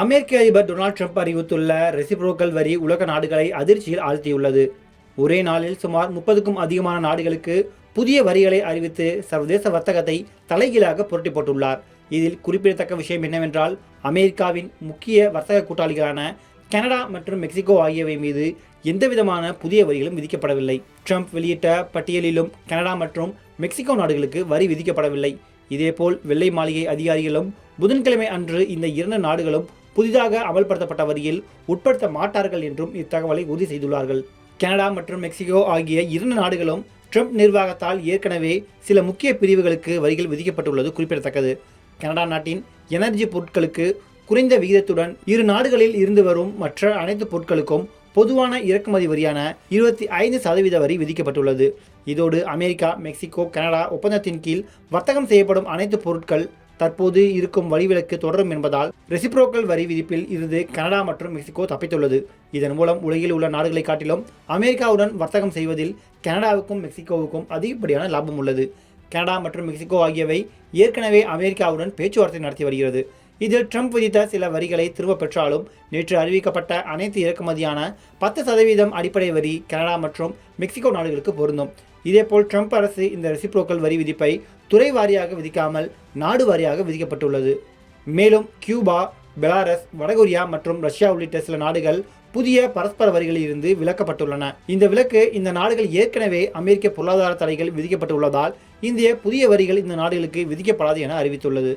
அமெரிக்க அதிபர் Donald Trump அறிவித்துள்ள reciprocal வரி உலக நாடுகளை அதிர்ச்சியில் ஆழ்த்தியுள்ளது. ஒரே நாளில் சுமார் 30க்கும் அதிகமான நாடுகளுக்கு புதிய வரிகளை அறிவித்து சர்வதேச வர்த்தகத்தை தலைகீழாக புரட்டி போட்டுள்ளார். இதில் குறிப்பிடத்தக்க விஷயம் என்னவென்றால், அமெரிக்காவின் முக்கிய வர்த்தக கூட்டாளிகளான கனடா மற்றும் மெக்சிகோ ஆகியவை மீது எந்தவிதமான புதிய வரிகளும் விதிக்கப்படவில்லை. ட்ரம்ப் வெளியிட்ட பட்டியலிலும் கனடா மற்றும் மெக்சிகோ நாடுகளுக்கு வரி விதிக்கப்படவில்லை. இதேபோல் வெள்ளை மாளிகை அதிகாரிகளும் புதன்கிழமை அன்று இந்த இரண்டு நாடுகளும் புதிதாக அமல்படுத்தப்பட்ட வரியில் உட்படுத்த மாட்டார்கள் என்றும் இத்தகவலை உறுதி செய்துள்ளார்கள். கனடா மற்றும் மெக்சிகோ ஆகிய இரண்டு நாடுகளும் ட்ரம்ப் நிர்வாகத்தால் ஏற்கனவே சில முக்கிய பிரிவுகளுக்கு வரிகள் விதிக்கப்பட்டுள்ளது குறிப்பிடத்தக்கது. கனடா நாட்டின் எனர்ஜி பொருட்களுக்கு குறைந்த விகிதத்துடன் இரு நாடுகளில் இருந்து வரும் மற்ற அனைத்து பொருட்களுக்கும் பொதுவான இறக்குமதி வரியான 25% வரி விதிக்கப்பட்டுள்ளது. இதோடு அமெரிக்கா, மெக்சிகோ, கனடா ஒப்பந்தத்தின் கீழ் வர்த்தகம் செய்யப்படும் அனைத்து பொருட்கள் தற்போது இருக்கும் வரிவிலக்கு தொடரும் என்பதால் ரெசிப்ரோக்கல் வரி விதிப்பில் இருந்து கனடா மற்றும் மெக்சிகோ தப்பித்துள்ளது. இதன் மூலம் உலகில் உள்ள நாடுகளை காட்டிலும் அமெரிக்காவுடன் வர்த்தகம் செய்வதில் கனடாவுக்கும் மெக்சிகோவுக்கும் அதிகப்படியான லாபம் உள்ளது. கனடா மற்றும் மெக்சிகோ ஆகியவை ஏற்கனவே அமெரிக்காவுடன் பேச்சுவார்த்தை நடத்தி வருகிறது. இதில் ட்ரம்ப் விதித்த சில வரிகளை திரும்ப பெற்றாலும் நேற்று அறிவிக்கப்பட்ட அனைத்து இறக்குமதியான 10% அடிப்படை வரி கனடா மற்றும் மெக்சிகோ நாடுகளுக்கு பொருந்தும். இதேபோல் ட்ரம்ப் அரசு இந்த ரெசிப்ரோக்கல் வரி விதிப்பை துறை வாரியாக விதிக்காமல் நாடு வாரியாக விதிக்கப்பட்டுள்ளது. மேலும் கியூபா, பெலாரஸ், வடகொரியா மற்றும் ரஷ்யா உள்ளிட்ட சில நாடுகள் புதிய பரஸ்பர வரிகளில் இருந்து விலக்கப்பட்டுள்ளன. இந்த விலக்கு இந்த நாடுகள் ஏற்கனவே அமெரிக்க பொருளாதார தடைகள் விதிக்கப்பட்டுள்ளதால் இந்திய புதிய வரிகள் இந்த நாடுகளுக்கு விதிக்கப்படாது என அறிவித்துள்ளது.